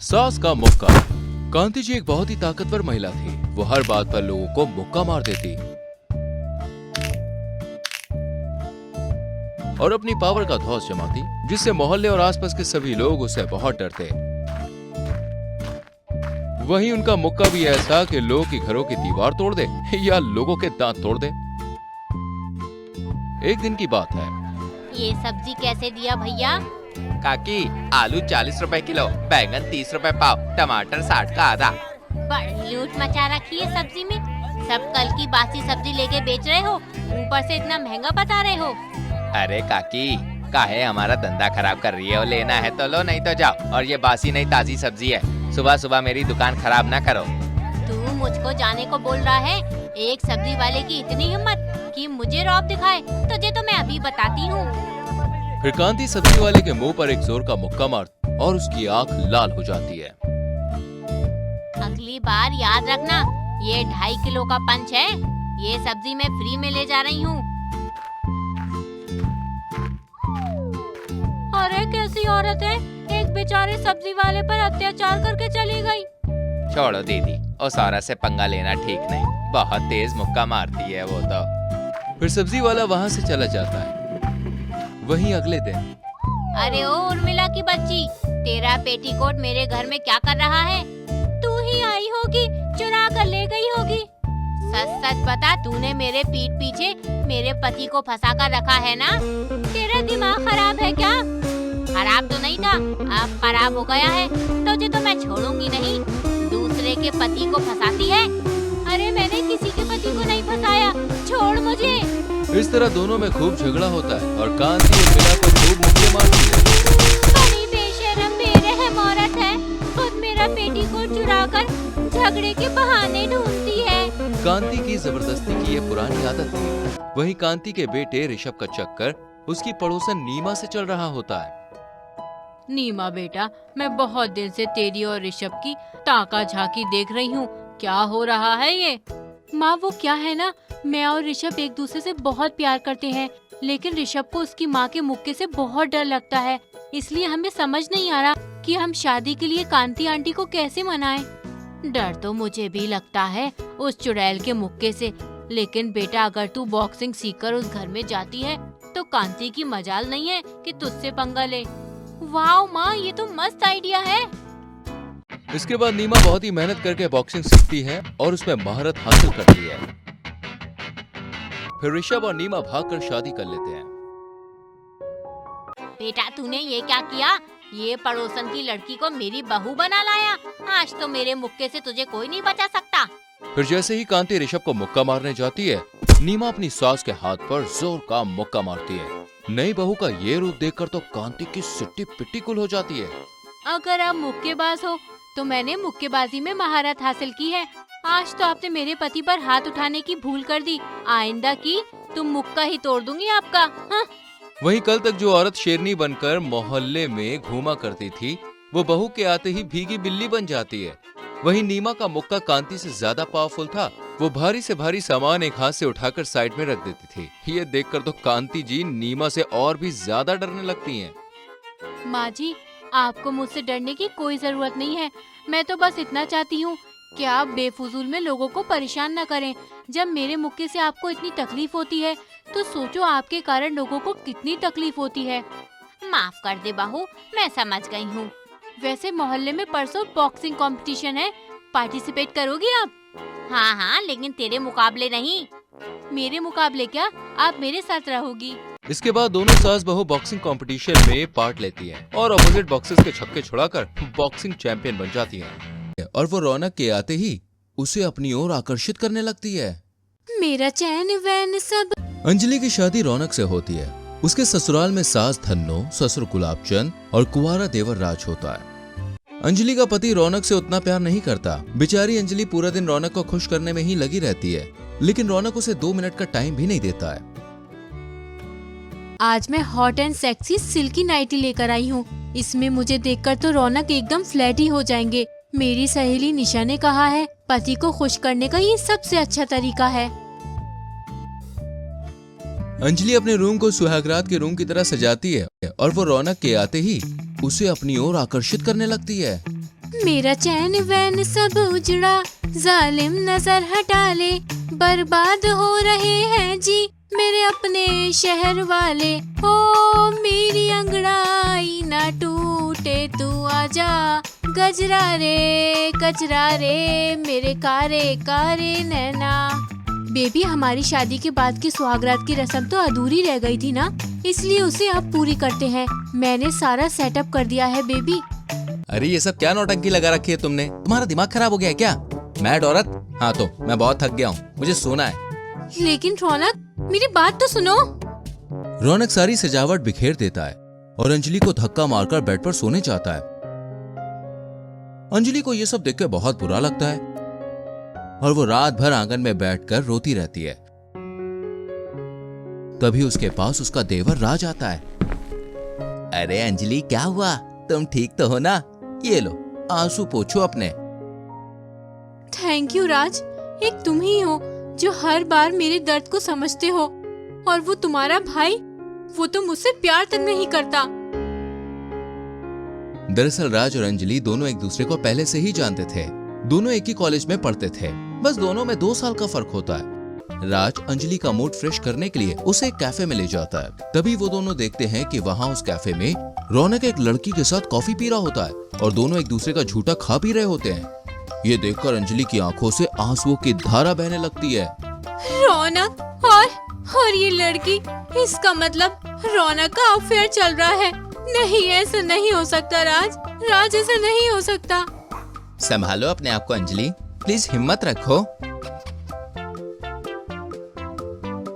सास का मुक्का। कांति जी एक बहुत ही ताकतवर महिला थी। वो हर बात पर लोगों को मुक्का मार देती और अपनी पावर का धौंस जमाती, जिससे मोहल्ले और आसपास के सभी लोग उससे बहुत डरते। वहीं उनका मुक्का भी ऐसा कि लोगों की घरों की दीवार तोड़ दे या लोगों के दांत तोड़ दे। एक दिन की बात है। ये सब्जी कैसे दिया भैया? काकी, आलू 40 रुपए किलो, बैंगन 30 रुपए पाव, टमाटर 60 का आधा। बड़ी लूट मचा रखी है सब्जी में। सब कल की बासी सब्जी लेके बेच रहे हो, ऊपर से इतना महंगा बता रहे हो। अरे काकी, काहे हमारा धंधा खराब कर रही हो? लेना है तो लो, नहीं तो जाओ। और ये बासी नहीं ताजी सब्जी है। सुबह सुबह मेरी दुकान खराब ना करो। तू मुझको जाने को बोल रहा है? एक सब्जी वाले की इतनी हिम्मत कि मुझे रौब दिखाए, तुझे तो मैं अभी बताती हूँ। फिर कांति सब्जी वाले के मुंह पर एक जोर का मुक्का मारती और उसकी आंख लाल हो जाती है। अगली बार याद रखना, ये 2.5 किलो का पंच है। ये सब्जी मैं फ्री में ले जा रही हूँ। अरे कैसी औरत है, एक बेचारे सब्जी वाले पर अत्याचार करके चली गई। छोड़ो दीदी, उस औरत से पंगा लेना ठीक नहीं। बहुत तेज मुक्का मारती है वो तो। फिर सब्जी वाला वहाँ से चला जाता है। वहीं अगले दिन। अरे ओ उर्मिला की बच्ची, तेरा पेटीकोट मेरे घर में क्या कर रहा है? तू ही आई होगी, चुरा कर ले गई होगी। सच सच बता, तूने मेरे पीठ पीछे मेरे पति को फंसा कर रखा है ना? तेरा दिमाग खराब है क्या? खराब तो नहीं था, अब खराब हो गया है। तुझे तो मैं छोड़ूंगी नहीं। दूसरे के पति को फंसाती है? अरे मैंने किसी के पति को नहीं फंसाया, छोड़ मुझे। इस तरह दोनों में खूब झगड़ा होता है और कांति उर्मिला को खूब मुक्के मारती है। बड़ी बेशर्म बेरहम औरत है, खुद मेरा पेटीकोट चुराकर झगड़े के बहाने ढूंढती है। कांति की जबरदस्ती की ये पुरानी आदत थी। वहीं कांति के बेटे ऋषभ का चक्कर उसकी पड़ोसन नीमा से चल रहा होता है। नीमा बेटा, मैं बहुत दिन से तेरी और ऋषभ की ताका झाकी देख रही हूँ। क्या हो रहा है ये? माँ वो क्या है ना, मैं और ऋषभ एक दूसरे से बहुत प्यार करते हैं, लेकिन ऋषभ को उसकी माँ के मुक्के से बहुत डर लगता है। इसलिए हमें समझ नहीं आ रहा कि हम शादी के लिए कांति आंटी को कैसे मनाएं। डर तो मुझे भी लगता है उस चुड़ैल के मुक्के से, लेकिन बेटा अगर तू बॉक्सिंग सीखकर उस घर में जाती है तो कांति की मजाल नहीं है कि तुझसे पंगा ले। वाह माँ, ये तो मस्त आइडिया है। इसके बाद नीमा बहुत ही मेहनत करके बॉक्सिंग सीखती है और उसमें महारत हासिल करती है। फिर ऋषभ और नीमा भागकर शादी कर लेते हैं। बेटा तूने ये क्या किया? ये पड़ोसन की लड़की को मेरी बहू बना लाया। आज तो मेरे मुक्के से तुझे कोई नहीं बचा सकता। फिर जैसे ही कांति ऋषभ को मुक्का मारने जाती है, नीमा अपनी सास के हाथ पर जोर का मुक्का मारती है। नई बहू का ये रूप देखकर तो कांति की सिट्टी पिट्टी कुल हो जाती है। अगर आप मुक्केबाज हो तो मैंने मुक्केबाजी में महारत हासिल की है। आज तो आपने मेरे पति पर हाथ उठाने की भूल कर दी। आइंदा की तुम मुक्का ही तोड़ दूंगी आपका। हाँ? वहीं कल तक जो औरत शेरनी बनकर मोहल्ले में घूमा करती थी, वो बहू के आते ही भीगी बिल्ली बन जाती है। वहीं नीमा का मुक्का कांति से ज्यादा पावरफुल था। वो भारी से भारी सामान एक हाथ से उठाकर साइड में रख देती थी। ये देखकर तो कांति जी नीमा से और भी ज्यादा डरने लगती हैं। माँ जी, आपको मुझसे डरने की कोई जरूरत नहीं है। मैं तो बस इतना चाहती हूँ कि आप बेफुजूल में लोगों को परेशान न करें। जब मेरे मुक्के से आपको इतनी तकलीफ होती है तो सोचो आपके कारण लोगों को कितनी तकलीफ होती है। माफ कर दे बहू, मैं समझ गई हूँ। वैसे मोहल्ले में परसों बॉक्सिंग कंपटीशन है, पार्टिसिपेट करोगी आप? हाँ हाँ, लेकिन तेरे मुकाबले नहीं। मेरे मुकाबले क्या, आप मेरे साथ रहोगी। इसके बाद दोनों सास बहू बॉक्सिंग कंपटीशन में पार्ट लेती हैं और ऑपोजिट बॉक्सर्स के छक्के छुड़ाकर बॉक्सिंग चैंपियन बन जाती हैं। और वो रौनक के आते ही उसे अपनी ओर आकर्षित करने लगती है। मेरा चैन वैन सब। अंजलि की शादी रौनक से होती है। उसके ससुराल में सास धन्नो, ससुर गुलाबचंद और कुंवारा देवर राज होता है। अंजलि का पति रौनक से उतना प्यार नहीं करता। बेचारी अंजलि पूरा दिन रौनक को खुश करने में ही लगी रहती है, लेकिन रौनक उसे 2 मिनट का टाइम भी नहीं देता है। आज मैं hot and sexy silky nightie लेकर आई हूँ। इसमें मुझे देखकर तो रौनक एकदम फ्लैट ही हो जाएंगे। मेरी सहेली निशा ने कहा है पति को खुश करने का ये सबसे अच्छा तरीका है। अंजलि अपने रूम को सुहागरात के रूम की तरह सजाती है और वो रौनक के आते ही उसे अपनी ओर आकर्षित करने लगती है। मेरा चैन वैन सब उजड़ा, जालिम नजर हटा ले, बर्बाद हो रहे हैं जी मेरे अपने शहर वाले। ओ मेरी अंगड़ाई ना टूटे तू आजा, गजरा रे कचरा रे मेरे कारे कारे नैना। बेबी, हमारी शादी के बाद की सुहागरात की रस्म तो अधूरी रह गई थी ना, इसलिए उसे अब पूरी करते हैं। मैंने सारा सेटअप कर दिया है बेबी। अरे ये सब क्या नौटंकी लगा रखी है तुमने? तुम्हारा दिमाग खराब हो गया है क्या? मैड औरत। हाँ तो मैं बहुत थक गया हूँ, मुझे सोना है। लेकिन रौनक, मेरी बात तो सुनो। रौनक सारी सजावट बिखेर देता है और अंजलि को धक्का मारकर बेड पर सोने जाता है। अंजलि को यह सब देखकर बहुत बुरा लगता है और वो रात भर आंगन में बैठकर रोती रहती है। तभी उसके पास उसका देवर राज आता है। अरे अंजलि, क्या हुआ? तुम ठीक तो हो ना? ये लो, आंसू पोंछो अपने। थैंक यू राज, एक तुम ही हो जो हर बार मेरे दर्द को समझते हो, और वो तुम्हारा भाई, वो तो मुझसे प्यार तक नहीं करता। दरअसल राज और अंजलि दोनों एक दूसरे को पहले से ही जानते थे। दोनों एक ही कॉलेज में पढ़ते थे, बस दोनों में 2 साल का फर्क होता है। राज अंजलि का मूड फ्रेश करने के लिए उसे एक कैफे में ले जाता है। तभी वो दोनों देखते हैं कि वहाँ उस कैफे में रौनक एक लड़की के साथ कॉफी पी रहा होता है और दोनों एक दूसरे का झूठा खा पी रहे होते हैं। ये देखकर अंजलि की आंखों से आंसुओं की धारा बहने लगती है। रौनक और ये लड़की, इसका मतलब रौनक का अफेयर चल रहा है। नहीं, ऐसा नहीं हो सकता राज, ऐसा नहीं हो सकता। संभालो अपने आप को अंजलि, प्लीज हिम्मत रखो।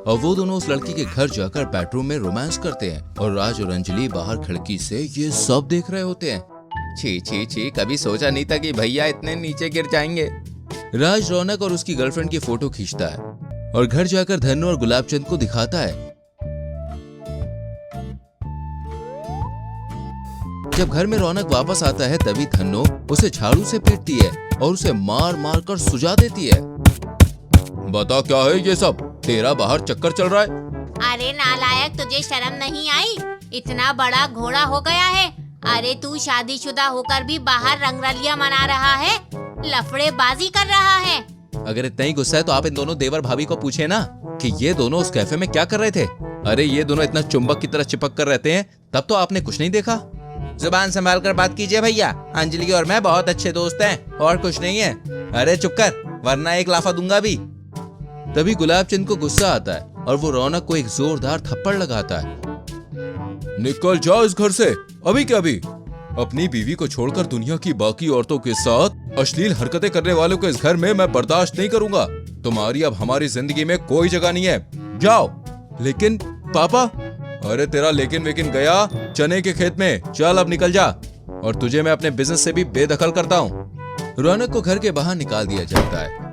और वो दोनों उस लड़की के घर जाकर बेडरूम में रोमांस करते हैं और राज और अंजलि बाहर खिड़की से ये सब देख रहे होते हैं। छी छी छी, कभी सोचा नहीं था कि भैया इतने नीचे गिर जाएंगे। राज रौनक और उसकी गर्लफ्रेंड की फोटो खींचता है और घर जाकर धन्नो और गुलाबचंद को दिखाता है। जब घर में रौनक वापस आता है तभी धन्नो उसे झाड़ू से पीटती है और उसे मार मार कर सुझा देती है। बता क्या है ये सब? तेरा बाहर चक्कर चल रहा है? अरे नालायक, तुझे शर्म नहीं आई? इतना बड़ा घोड़ा हो गया है। अरे तू शादीशुदा होकर भी बाहर रंगरलिया मना रहा है, लफड़ेबाजी कर रहा है। अगर इतना ही गुस्सा है तो आप इन दोनों देवर भाभी को पूछे ना कि ये दोनों उस कैफे में क्या कर रहे थे। अरे ये दोनों इतना चुंबक की तरह चिपक कर रहते हैं, तब तो आपने कुछ नहीं देखा। जुबान संभाल कर बात कीजिए भैया, अंजलि और मैं बहुत अच्छे दोस्त हैं और कुछ नहीं है। अरे चुप कर, वरना एक लाफा दूंगा भी। तभी गुलाबचंद को गुस्सा आता है और वो रौनक को एक जोरदार थप्पड़ लगाता है। निकल जाओ इस घर से, अभी क्या अभी। अपनी बीवी को छोड़कर दुनिया की बाकी औरतों के साथ अश्लील हरकतें करने वालों को इस घर में मैं बर्दाश्त नहीं करूंगा। तुम्हारी अब हमारी जिंदगी में कोई जगह नहीं है, जाओ। लेकिन पापा। अरे तेरा लेकिन वेकिन गया चने के खेत में, चल अब निकल जा, और तुझे मैं अपने बिजनेस से भी बेदखल करता हूँ। रौनक को घर के बाहर निकाल दिया जाता है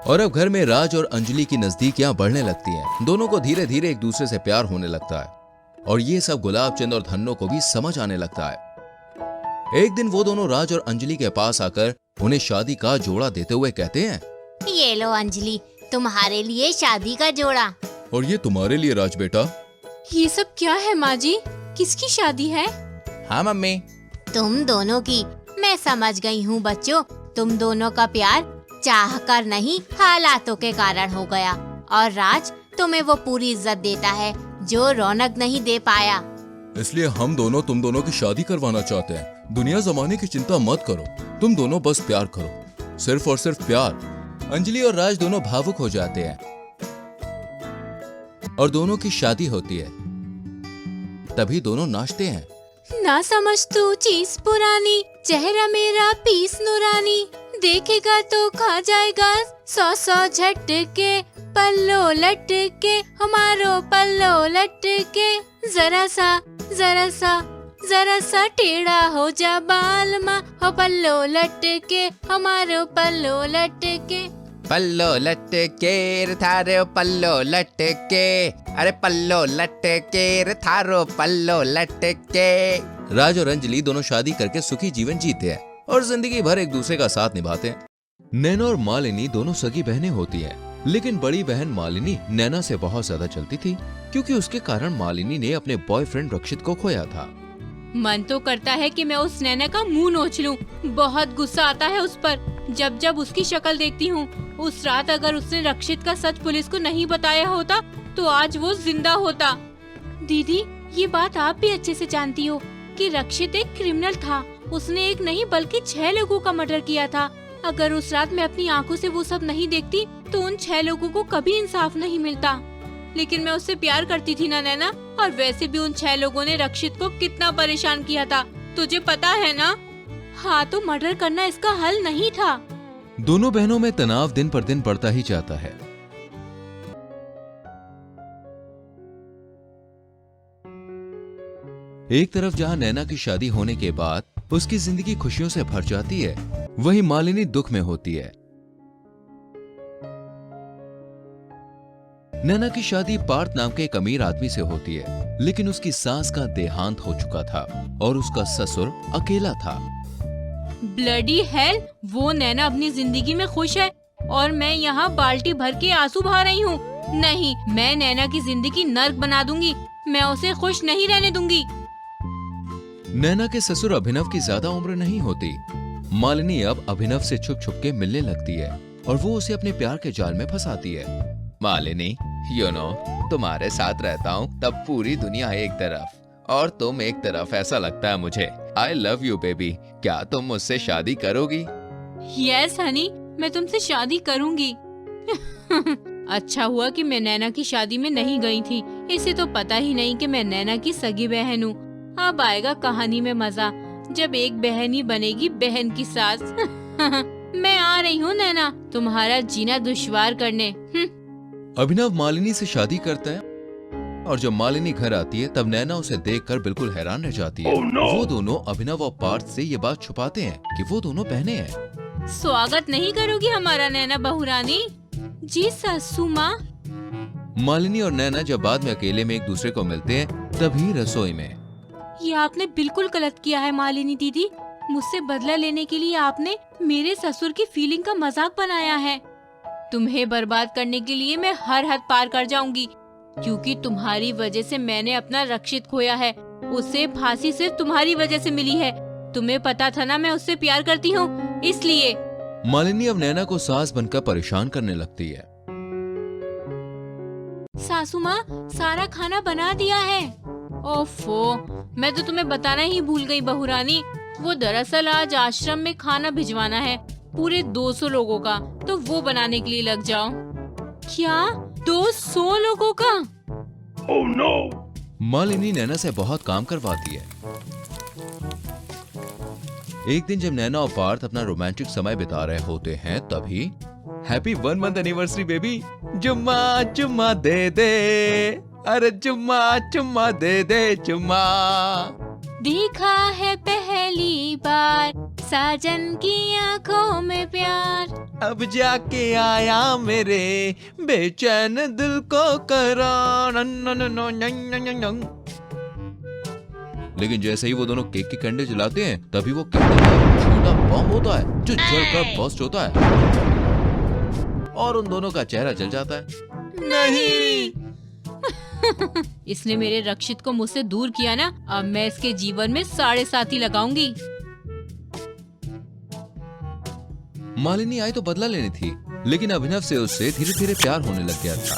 और अब घर में राज और अंजलि की नजदीकियां बढ़ने लगती हैं। दोनों को धीरे धीरे एक दूसरे से प्यार होने लगता है और ये सब गुलाबचंद और धन्नो को भी समझ आने लगता है। एक दिन वो दोनों राज और अंजलि के पास आकर उन्हें शादी का जोड़ा देते हुए कहते हैं, ये लो अंजलि, तुम्हारे लिए शादी का जोड़ा। और ये तुम्हारे लिए राज बेटा। ये सब क्या है माँ जी? किसकी शादी है? हाँ मम्मी। तुम दोनों की। मैं समझ गई हूँ बच्चों, तुम दोनों का प्यार चाह कर नहीं, हालातों के कारण हो गया। और राज तुम्हें वो पूरी इज्जत देता है जो रौनक नहीं दे पाया। इसलिए हम दोनों तुम दोनों की शादी करवाना चाहते हैं। दुनिया जमाने की चिंता मत करो, तुम दोनों बस प्यार करो, सिर्फ और सिर्फ प्यार। अंजलि और राज दोनों भावुक हो जाते हैं और दोनों की शादी होती है। तभी दोनों नाचते हैं। ना समझ तू चीज पुरानी, चेहरा मेरा पीस नूरानी, देखेगा तो खा जाएगा 100 झटके, पल्लो लटके हमारो पल्लो लटके, जरा सा टेढ़ा हो जा बाल माँ, हो पल्लो लटके हमारो पल्लो लटके। पल्लो लटके थारो पल्लो लटके, अरे पल्लो लटके थारो पल्लो लटके। राज और अंजलि दोनों शादी करके सुखी जीवन जीते हैं और जिंदगी भर एक दूसरे का साथ निभाते हैं। नैना और मालिनी दोनों सगी बहनें होती हैं, लेकिन बड़ी बहन मालिनी नैना से बहुत ज्यादा चलती थी क्योंकि उसके कारण मालिनी ने अपने बॉयफ्रेंड रक्षित को खोया था। मन तो करता है कि मैं उस नैना का मुंह नोच लूं। बहुत गुस्सा आता है उस पर जब जब उसकी शक्ल देखती हूँ। उस रात अगर उसने रक्षित का सच पुलिस को नहीं बताया होता तो आज वो जिंदा होता। दीदी, ये बात आप भी अच्छे से जानती हो कि रक्षित एक क्रिमिनल था। उसने एक नहीं बल्कि 6 लोगों का मर्डर किया था। अगर उस रात मैं अपनी आंखों से वो सब नहीं देखती तो उन 6 लोगों को कभी इंसाफ नहीं मिलता। लेकिन मैं उससे प्यार करती थी ना नैना, और वैसे भी उन 6 लोगों ने रक्षित को कितना परेशान किया था, तुझे पता है ना। हाँ, तो मर्डर करना इसका हल नहीं था। दोनों बहनों में तनाव दिन पर दिन बढ़ता ही जाता है। एक तरफ जहां नैना की शादी होने के बाद उसकी जिंदगी खुशियों से भर जाती है, वहीं मालिनी दुख में होती है। नैना की शादी पार्थ नाम के एक अमीर आदमी से होती है, लेकिन उसकी सास का देहांत हो चुका था और उसका ससुर अकेला था। ब्लडी हेल, वो नैना अपनी जिंदगी में खुश है और मैं यहाँ बाल्टी भर के आंसू बहा रही हूँ। नहीं, मैं नैना की जिंदगी नर्क बना दूंगी। मैं उसे खुश नहीं रहने दूंगी। नैना के ससुर अभिनव की ज्यादा उम्र नहीं होती। मालिनी अब अभिनव से छुप छुप के मिलने लगती है और वो उसे अपने प्यार के जाल में फंसाती है। मालिनी, तुम्हारे साथ रहता हूँ तब पूरी दुनिया एक तरफ और तुम एक तरफ, ऐसा लगता है मुझे। I love you baby. क्या तुम मुझसे शादी करोगी? यस हनी, मैं तुमसे शादी करूंगी। अच्छा हुआ कि मैं नैना की शादी में नहीं गई थी। इसे तो पता ही नहीं कि मैं नैना की सगी बहन हूँ। अब आएगा कहानी में मजा, जब एक बहन ही बनेगी बहन की सास। मैं आ रही हूँ नैना, तुम्हारा जीना दुश्वार करने। अभिनव मालिनी से शादी करता है और जब मालिनी घर आती है तब नैना उसे देखकर बिल्कुल हैरान रह जाती है। वो दोनों अभिनव और पार्थ से ये बात छुपाते हैं कि वो दोनों बहनें हैं। स्वागत नहीं करोगी हमारा नैना बहुरानी? जी सासू माँ। मालिनी और नैना जब बाद में अकेले में एक दूसरे को मिलते हैं तभी रसोई में। ये आपने बिल्कुल गलत किया है मालिनी दीदी। मुझसे बदला लेने के लिए आपने मेरे ससुर की फीलिंग का मजाक बनाया है। तुम्हें बर्बाद करने के लिए मैं हर हद पार कर जाऊंगी, क्योंकि तुम्हारी वजह से मैंने अपना रक्षित खोया है। उसे फांसी सिर्फ तुम्हारी वजह से मिली है। तुम्हें पता था ना मैं उससे प्यार करती हूँ, इसलिए। मालिनी अब नैना को सास बनकर परेशान करने लगती है। सासू माँ, सारा खाना बना दिया है। ओफो, मैं तो तुम्हें बताना ही भूल गई बहुरानी। वो दरअसल आज आश्रम में खाना भिजवाना है, पूरे 200 लोगों का, तो वो बनाने के लिए लग जाओ। क्या 200 लोगों का? Oh no! मालिनी नैना से बहुत काम करवाती है। एक दिन जब नैना और पार्थ अपना रोमांटिक समय बिता रहे होते हैं तभी हैप्पी 1 मंथ एनिवर्सरी बेबी, चुम्मा चुम्मा दे दे, अरे चुम्मा चुम्मा दे दे चुम्मा। देखा है पहली बार साजन की आंखों में प्यार, अब जाके आया मेरे बेचैन दिल को करार। लेकिन जैसे ही वो दोनों केक के कैंडल जलाते हैं तभी वो कैंडल एक छोटा बम होता है जो जलकर बस्ट होता है और उन दोनों का चेहरा जल जाता है। नहीं! इसने मेरे रक्षित को मुझसे दूर किया ना, अब मैं इसके जीवन में 7.5 लगाऊंगी। मालिनी आई तो बदला लेनी थी, लेकिन अभिनव से उससे धीरे धीरे प्यार होने लग गया था।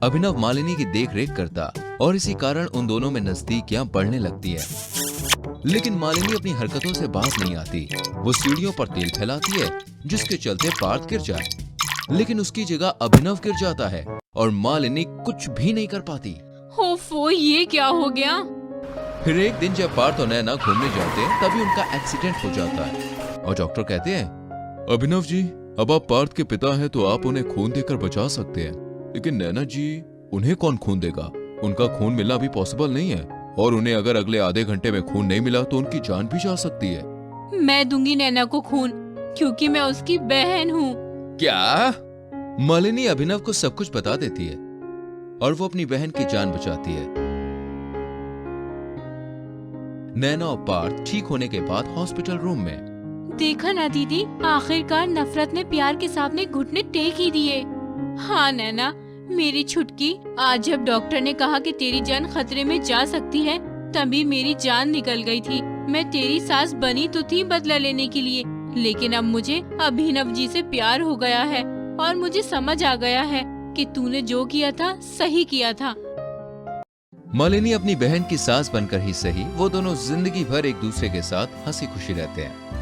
अभिनव मालिनी की देख रेख करता और इसी कारण उन दोनों में नजदीकियां बढ़ने लगती है। लेकिन मालिनी अपनी हरकतों से बाज नहीं आती। वो सीढ़ियों पर तेल फैलाती है जिसके चलते पार्थ गिर जाए, लेकिन उसकी जगह अभिनव गिर जाता है और मालिनी कुछ भी नहीं कर पाती। ओफो, ये क्या हो गया? फिर एक दिन जब पार्थ और नैना घूमने जाते हैं तभी उनका एक्सीडेंट हो जाता है और डॉक्टर कहते हैं, अभिनव जी, अब आप पार्थ के पिता हैं तो आप उन्हें खून देकर बचा सकते हैं, लेकिन नैना जी, उन्हें कौन खून देगा? उनका खून मिलना भी पॉसिबल नहीं है और उन्हें अगर अगले आधे घंटे में खून नहीं मिला तो उनकी जान भी जा सकती है। मैं दूंगी नैना को खून, क्योंकि मैं उसकी बहन हूँ। क्या? मालिनी अभिनव को सब कुछ बता देती है और वो अपनी बहन की जान बचाती है। नैना और पार्थ ठीक होने के बाद हॉस्पिटल रूम में। देखा ना दीदी, आखिरकार नफरत ने प्यार के सामने घुटने टेक ही दिए। हाँ नैना, मेरी छुटकी, आज जब डॉक्टर ने कहा कि तेरी जान खतरे में जा सकती है, तभी मेरी जान निकल गई थी। मैं तेरी सास बनी तो थी बदला लेने के लिए, लेकिन अब मुझे अभिनव जी से प्यार हो गया है और मुझे समझ आ गया है कि तूने जो किया था सही किया था। मालिनी अपनी बहन की सास बनकर ही सही, वो दोनों जिंदगी भर एक दूसरे के साथ हंसी खुशी रहते हैं।